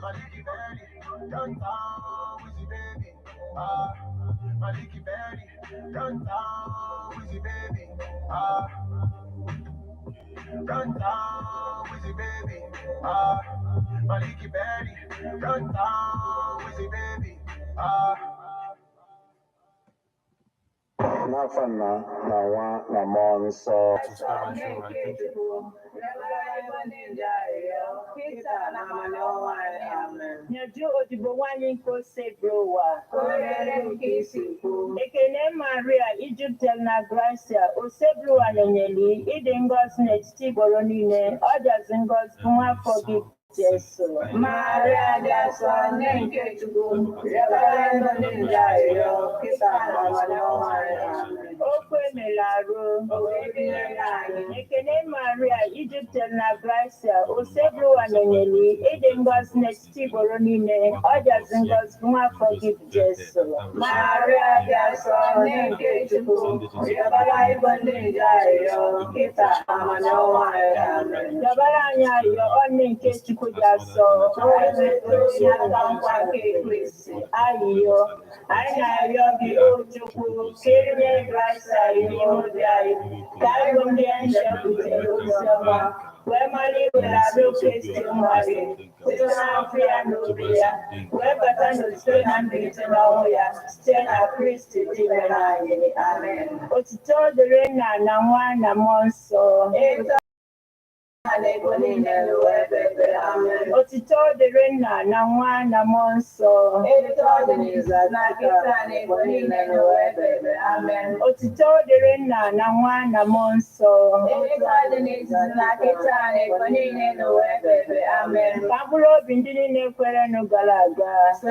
Maliki Berry, run down with the baby. Ah, Maliki Berry, run down with the baby. Ah, run down with the baby. Ah, Maliki Berry, run down with the baby. Ah. Nothing na one na more so. Subscribe and share, right? Thank you. Nyaju odibo nwanyị nke ose browa. Ekene Maria Ijuptel na Gracia ose browa na-enyeli ịdị ngọzi n'etiti igboro niile ọ jazi ngọzi bụ nwafọ gị Jesu. Maria Jason, thank you to go. Okwu emelarụ. Ekene Maria Ijuptel na Gracia ose browa na-enyeli ịdị ngọzi n'etiti igboro niile ọ jazi ngọzi bụ nwafọ gị Jesu. Maria Jason, thank you to go. Dabara anyị ayọ ọnụ nke Chukwu dị asọ. Ayịyọ, anyị na-arịọ gị o Chukwu ka enye Gracia n'ime obi anyị ka anyị bụ ndị nchekwutere ozi ọma wee mara iwere arụ Kristi nwa gị site n'afọ ya na obi ya wee bata n'otuto na mbilite n'ọnwụ ya site na Kristi dị mere anyị. Amen. Otuto dịrị Nna na Nwa na Mmụọ Nsọ. Otuto dịrị Nna na Nwa na Mmụọ Nsọ. Otuto dịrị Nna na Nwa na Mmụọ Nsọ. Ka mkpụrụ obi ndị niile kwerenụ gara aga. Ka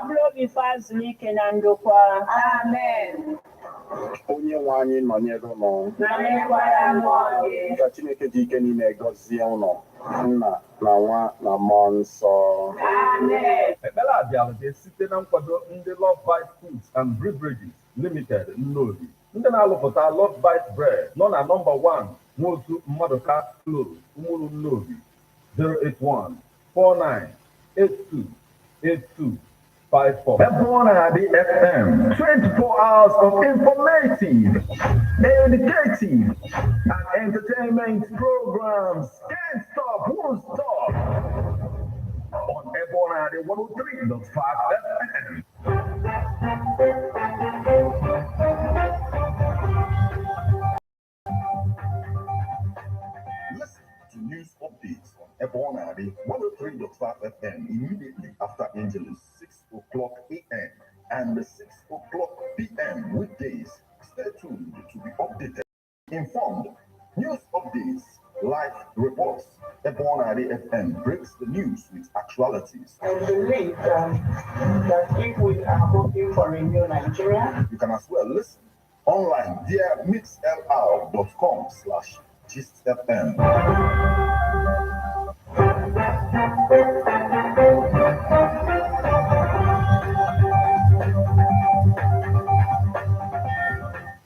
mkpụrụ obi fa zuru ike na ndokwa. Amen. Onye nwe anyị nọnyere ụnụ. Ka Chineke dị ike niile gọzie ụnụ. Nna na Nwa na Mmụọ Nsọ. Amen. Ekpere a bịara site na nkwado ndị Love Bite Foods and Beverages Limited Nnobi. Ndị na-alụpụta Love Bite Bread nọ na nọmba 1 Nwotu Mmadụka Close, Umuru Nnobi, 081-4982-8254. Ebonadi FM, 24 hours of informative, educative, and entertainment programs. Can't stop, won't stop. On Ebonadi 103.5 FM. Listen to news updates on Ebonadi 103.5 FM immediately after Angelus, 6 o'clock a.m. and 6 o'clock p.m. weekdays. Stay tuned to be updated, informed, news updates, live reports. Ebonadi FM breaks the news with actualities. I believe that if we are hoping for a new Nigeria, You can as well listen online via mixlr.com/GistFM.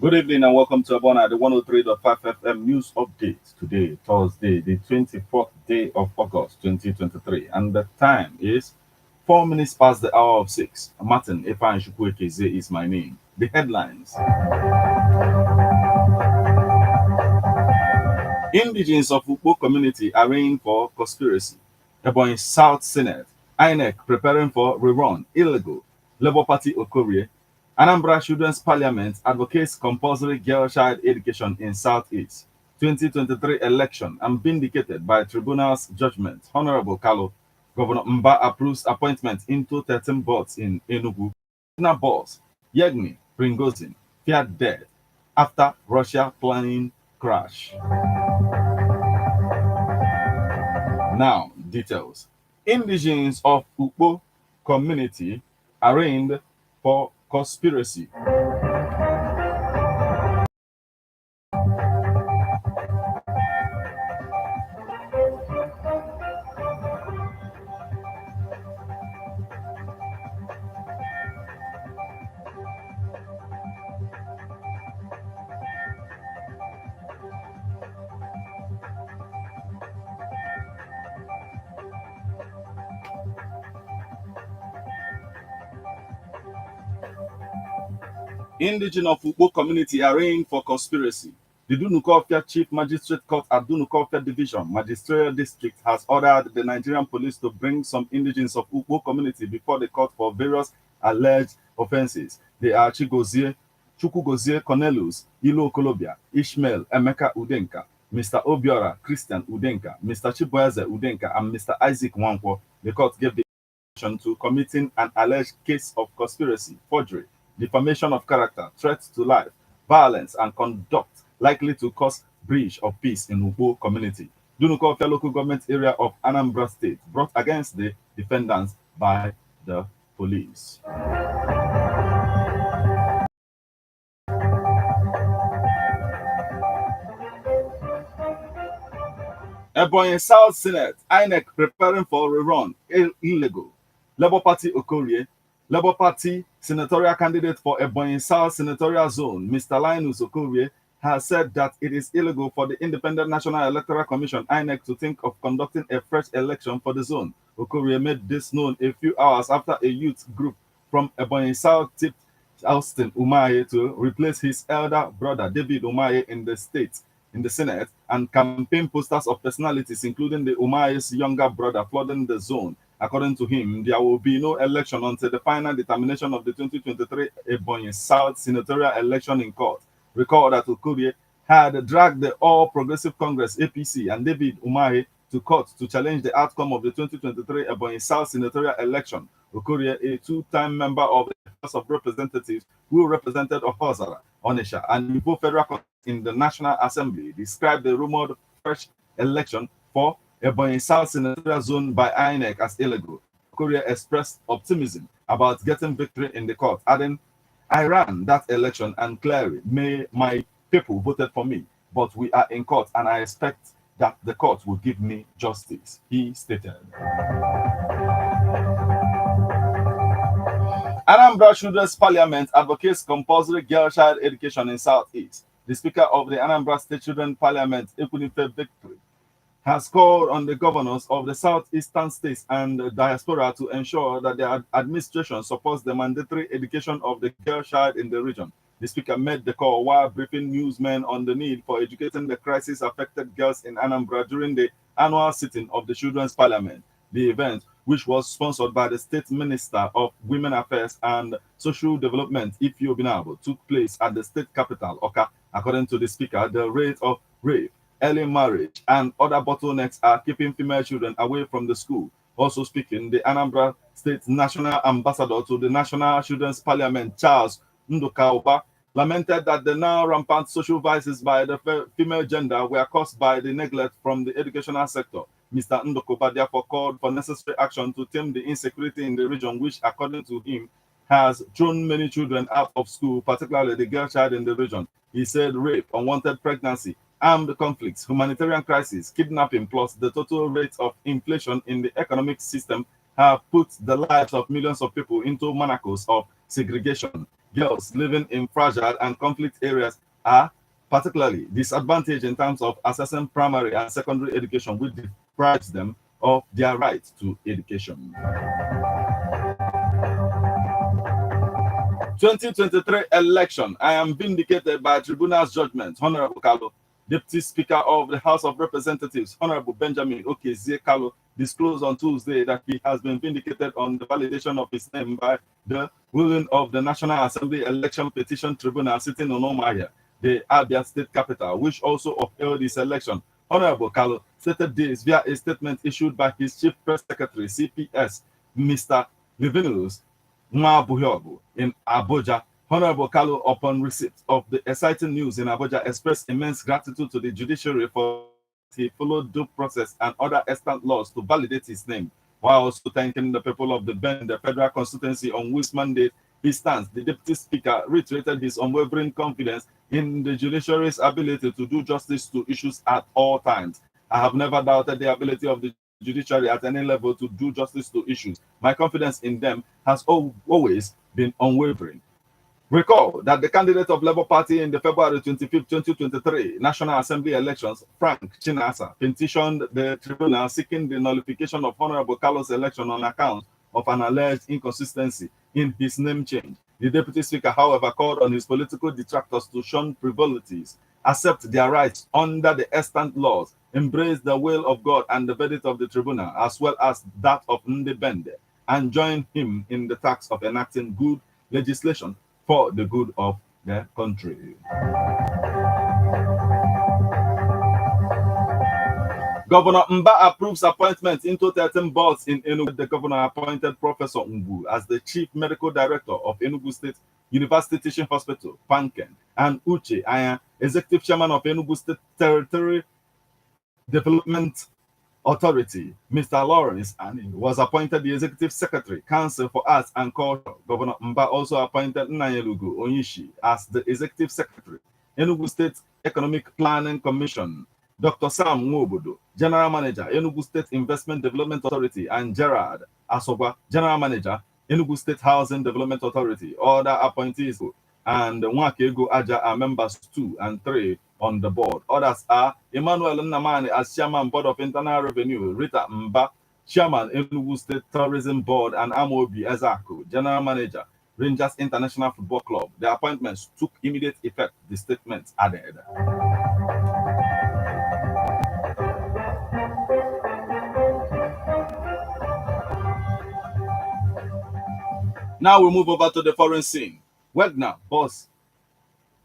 Good evening and welcome to Abona, the 103.5 FM news update. Today, Thursday, the 24th day of August 2023, and the time is 4 minutes past the hour of 6. Martin Efan Shukwekeze is my name. The headlines. Indigenes of Ukpo community arraigned for conspiracy. Ebonyi South Senate, INEC preparing for rerun, illegal. Labour Party Okorie. Anambra Children's Parliament advocates compulsory girl child education in Southeast. 2023 election and vindicated by tribunal's judgment. Honorable Kalu, Governor Mba approves appointment into 13 boards in Enugu. Now, boss Yegni Pringozin feared death after Russia plane crash. Now, details. Indigenes of Ukpo community arraigned for conspiracy. Indigenous of Ukpo community arraigned for conspiracy. The Dunukofia Chief Magistrate Court at Dunukofia Division, Magisterial District, has ordered the Nigerian police to bring some indigenes of Ukpo community before the court for various alleged offenses. They are Chukwugozie Cornelius, Ilo Kolobia, Ishmael Emeka Udenka, Mr. Obiora Christian Udenka, Mr. Chibueze Udenka, and Mr. Isaac Wankwo. The court gave the to committing an alleged case of conspiracy, forgery, defamation of character, threats to life, violence, and conduct likely to cause breach of peace in Ugbo community. Dunukofia local government area of Anambra State brought against the defendants by the police. Ebonyi South Senate, INEC preparing for rerun, illegal. Labour Party Okorie, Labour Party senatorial candidate for Ebonyi South Senatorial Zone, Mr. Linus Okorie, has said that it is illegal for the Independent National Electoral Commission, INEC, to think of conducting a fresh election for the zone. Okorie made this known a few hours after a youth group from Ebonyi South tipped Austin Umaye to replace his elder brother David Umaye in the Senate, and campaign posters of personalities, including the Umaye's younger brother, flooding the zone. According to him, there will be no election until the final determination of the 2023 Ebonyi South senatorial election in court. Recall that Okorie had dragged the All Progressive Congress APC and David Umaye to court to challenge the outcome of the 2023 Ebonyi South senatorial election. Okorie, a two-time member of the House of Representatives who represented Ohozara, Onitsha, and Igbo Federal Congress in the National Assembly, described the rumored fresh election for Ebonyi South senatorial zone by INEC as illegal. Okorie expressed optimism about getting victory in the court, adding, "I ran that election and clearly my people voted for me, but we are in court and I expect that the court will give me justice," he stated. Anambra Children's Parliament advocates compulsory girl child education in Southeast. The Speaker of the Anambra State Children's Parliament, Ekwunife Victory, has called on the governors of the southeastern states and the diaspora to ensure that their administration supports the mandatory education of the girl child in the region. The Speaker made the call while briefing newsmen on the need for educating the crisis-affected girls in Anambra during the annual sitting of the Children's Parliament. The event, which was sponsored by the State Minister of Women Affairs and Social Development, Ifeanyi Obianabo, took place at the state capital, Oka. According to the Speaker, the rate of rape, early marriage, and other bottlenecks are keeping female children away from the school. Also speaking, the Anambra State National Ambassador to the National Children's Parliament, Charles Nduka, lamented that the now rampant social vices by the female gender were caused by the neglect from the educational sector. Mr. Ndokoba therefore called for necessary action to tame the insecurity in the region, which, according to him, has thrown many children out of school, particularly the girl child in the region. He said rape, unwanted pregnancy, armed conflicts, humanitarian crisis, kidnapping, plus the total rate of inflation in the economic system have put the lives of millions of people into manacles of segregation. Girls living in fragile and conflict areas are particularly disadvantaged in terms of accessing primary and secondary education, which deprives them of their right to education. 2023 election. I am vindicated by tribunal's judgment. Honorable Kalu, Deputy Speaker of the House of Representatives, Honorable Benjamin Okezie Kalu, disclosed on Tuesday that he has been vindicated on the validation of his name by the ruling of the National Assembly Election Petition Tribunal sitting on Omaya, the Abia State capital, which also upheld this election. Honorable Kalu stated this via a statement issued by his Chief Press Secretary, CPS, Mr. Livinus Mwabuhiogu, in Abuja. Honorable Kalu, upon receipt of the exciting news in Abuja, expressed immense gratitude to the judiciary for he followed due process and other extant laws to validate his name, while also thanking the people of the Bend, the federal constituency on which mandate he stands. The Deputy Speaker reiterated his unwavering confidence in the judiciary's ability to do justice to issues at all times. I have never doubted the ability of the judiciary at any level to do justice to issues. My confidence in them has always been unwavering. Recall that the candidate of Labour Party in the February 25, 2023 National Assembly elections, Frank Chinasa, petitioned the tribunal seeking the nullification of Honorable Carlos' election on account of an alleged inconsistency in his name change. The Deputy Speaker, however, called on his political detractors to shun frivolities, accept their rights under the extant laws, embrace the will of God and the verdict of the tribunal, as well as that of Ndebende, and join him in the task of enacting good legislation for the good of the country. Governor Mba approves appointment into 13 boards in Enugu. The governor appointed Professor Mbu as the Chief Medical Director of Enugu State University Teaching Hospital, Panken, and Uche Aya, Executive Chairman of Enugu State Territory Development Authority. Mr. Lawrence Ani was appointed the Executive Secretary, Council for Arts and Culture. Governor Mba also appointed Nnayelugo Onyishi as the Executive Secretary, Enugu State Economic Planning Commission. Dr. Sam Nwobodo, General Manager, Enugu State Investment Development Authority, and Gerard Asobwa, General Manager, Enugu State Housing Development Authority. Other appointees and Nwakego Aja are members 2 and 3 on the board. Others are Emmanuel Nnamani as Chairman, Board of Internal Revenue, Rita Mba, Chairman, Enugu State Tourism Board, and Amobi Ezako, General Manager, Rangers International Football Club. The appointments took immediate effect, the statement added. Now we move over to the foreign scene. Wagner boss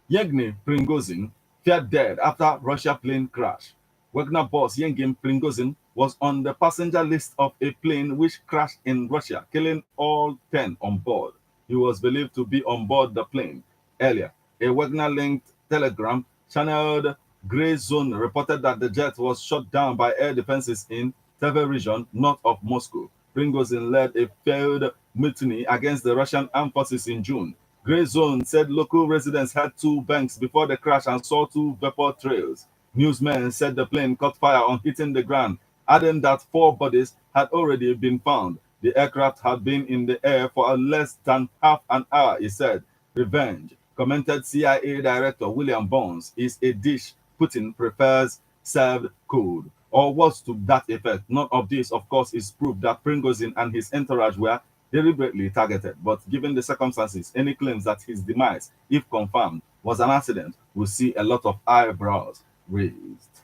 Yevgeny Prigozhin fell dead after Russia plane crash. Wagner boss Yevgeny Prigozhin was on the passenger list of a plane which crashed in Russia, killing all 10 on board. He was believed to be on board the plane. Earlier, a Wagner-linked telegram channeled Grey Zone reported that the jet was shot down by air defenses in Tver region north of Moscow. Prigozhin led a failed mutiny against the Russian armed forces in June. Grey Zone said local residents had 2 banks before the crash and saw 2 vapor trails. Newsmen said the plane caught fire on hitting the ground, adding that 4 bodies had already been found. The aircraft had been in the air for less than half an hour, he said. Revenge, commented CIA Director William Burns, is a dish Putin prefers served cold, or was to that effect. None of this, of course, is proof that Prigozhin and his entourage were deliberately targeted, but given the circumstances, any claims that his demise, if confirmed, was an accident will see a lot of eyebrows raised.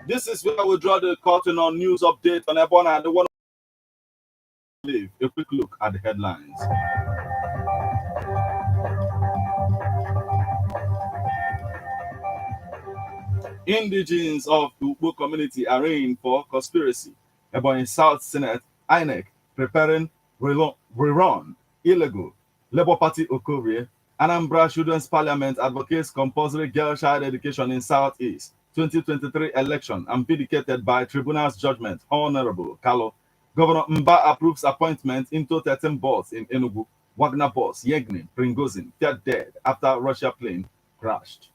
This is where we draw the curtain on news update on Ebona and the one. A quick look at the headlines. Indigenes of the Ugbo community arraigned for conspiracy. Ebonyi South Senate, INEC, preparing rerun, illegal, Labour Party Okorie. Anambra Children's Parliament advocates compulsory girl child education in Southeast. 2023 election and vindicated by tribunal's judgment. Honorable Kalo. Governor Mba approves appointment into 13 boards in Enugu. Wagner boss Yevgeny Prigozhin fell dead after Russia plane crashed.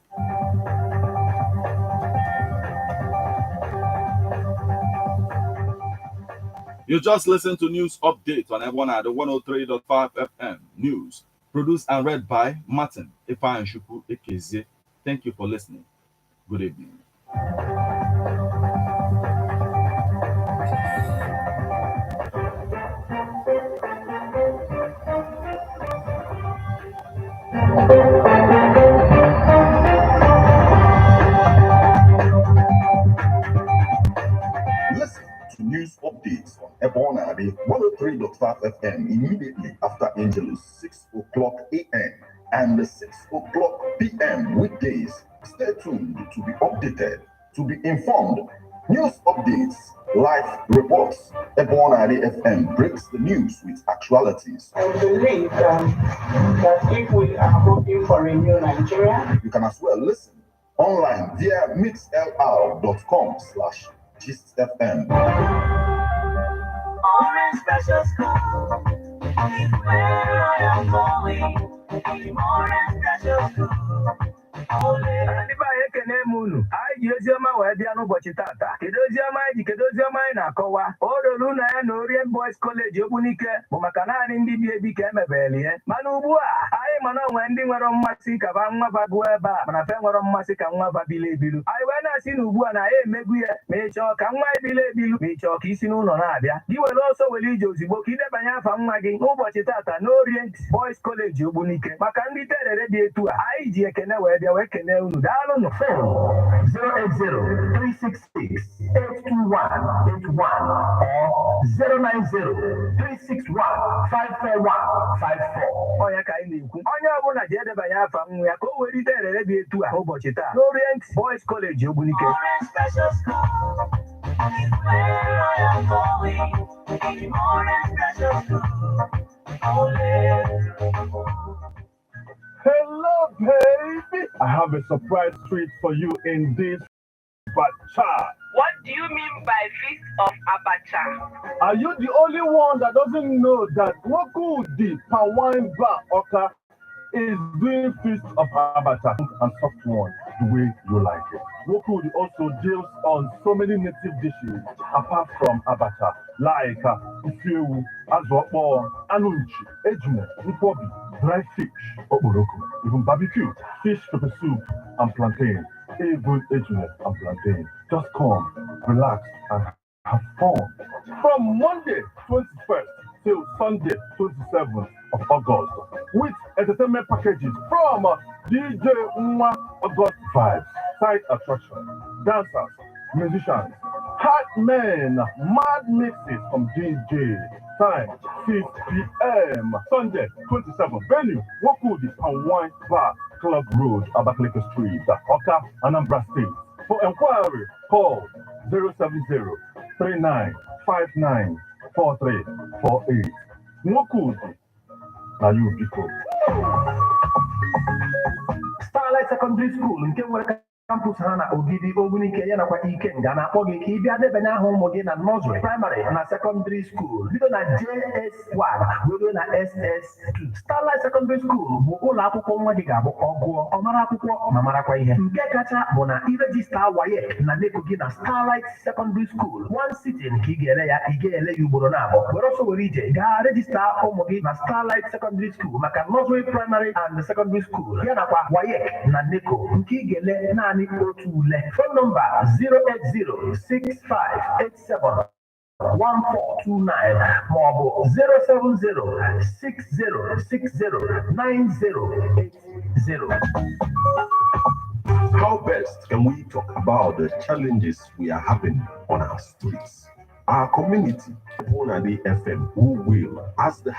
You just listened to news update on Ebona, the 103.5 FM news, produced and read by Martin Ifeanyi Ekeze. Thank you for listening. Good evening. Listen to news updates on Ebona, the 103.5 FM immediately after Angelus, 6 o'clock a.m. and 6 o'clock p.m. weekdays. Stay tuned to be updated, to be informed. News updates, live reports. Ebona FM breaks the news with actualities. I believe that if we are hoping for a new Nigeria, you can as well listen online via mixlr.com/GistFM. Orange Special School is where I am going. Orange Special School. ji oziọma wee bịa n'ụbọchị tata. Kedu oziọma anyị ji? Kedu oziọma anyị na-akọwa? O doro na ya na Orient Boys College Ogbunike bụ maka naanị ndị bi ebi ka emebere ihe. Mana ugbu a anyị ma na onwe ndị nwere mmasị ka ba nwa ba gụọ ebe a mana fe nwere mmasị ka nwa ba bile ebilu. Anyị wee na-asị na ugbu a na ya emegbu ya ma ị chọọ ka nwa ebile ebilu ma ị chọọ ka isi n'ụlọ na-abịa. Gị were ọsọ were ije ozugbo ka idebanye afa nwa gị n'ụbọchị tata na Orient Boys College Ogbunike. Maka ndị terere dị etu a anyị ji ekene wee bịa wee kene unu. Daalụnụ. 080-368-82181 or 090-361-54154. Ọnya ka anyị na-ekwu. Onye ọbụla ji edebanye afa nwa ya ka o were iterere dị etu a ụbọchị taa n'Orient Boys College Ogbunike. Hello, baby. I have a surprise treat for you in this bacha. What do you mean by feast of abacha? Are you the only one that doesn't know that Wokudi Pawine Bar Oka is doing feast of abacha and soft one the way you like it? Wokudi also deals on so many native dishes apart from abacha, like ifewu, azokpo, anunchi, ejune, nkwobi, dry fish, okporoko, even barbecue, fish pepper soup, and plantain. Even ejune and plantain. Just come, relax, and have fun. From Monday 21st till Sunday 27th of August, with entertainment packages from DJ Nwa August Vibes, side attraction, dancers, musicians, hot men, mad mixes from DJ. Time 6 p.m. Sunday 27th. Venue Wokudi and Wine Bar Club Road, Abakaliki Street, Oka, Anambra State. For inquiry, call 070-3959-4348. Wokudi. Now you people. Starlight Secondary School nke nwere campus ha na Ogidi Ogbunike ya nakwa Ikenga na-akpọ gị ka ị bịa debanye aha ụmụ gị na nursery, primary na secondary school bido na JS1 ruo na SS2. Starlight Secondary School bụ ụlọ akwụkwọ nwa gị ga-abụ ọ gụọ ọ mara akwụkwọ ma marakwa ihe. Nke kacha bụ na irejista WAEC na NECO gị na Starlight Secondary School. One sitting ka ị ga-ele ya ugboro na-abụ. Were ọsọ were ije gaa rejista ụmụ gị na Starlight Secondary School maka nursery, primary and secondary school ya nakwa WAEC na NECO nke ị ga-ele naanị otu ule. Phone number 08065871429 maọbụ 07060609080. How best can we talk about the challenges we are having on our streets? Our community, Borno FM, who will, as the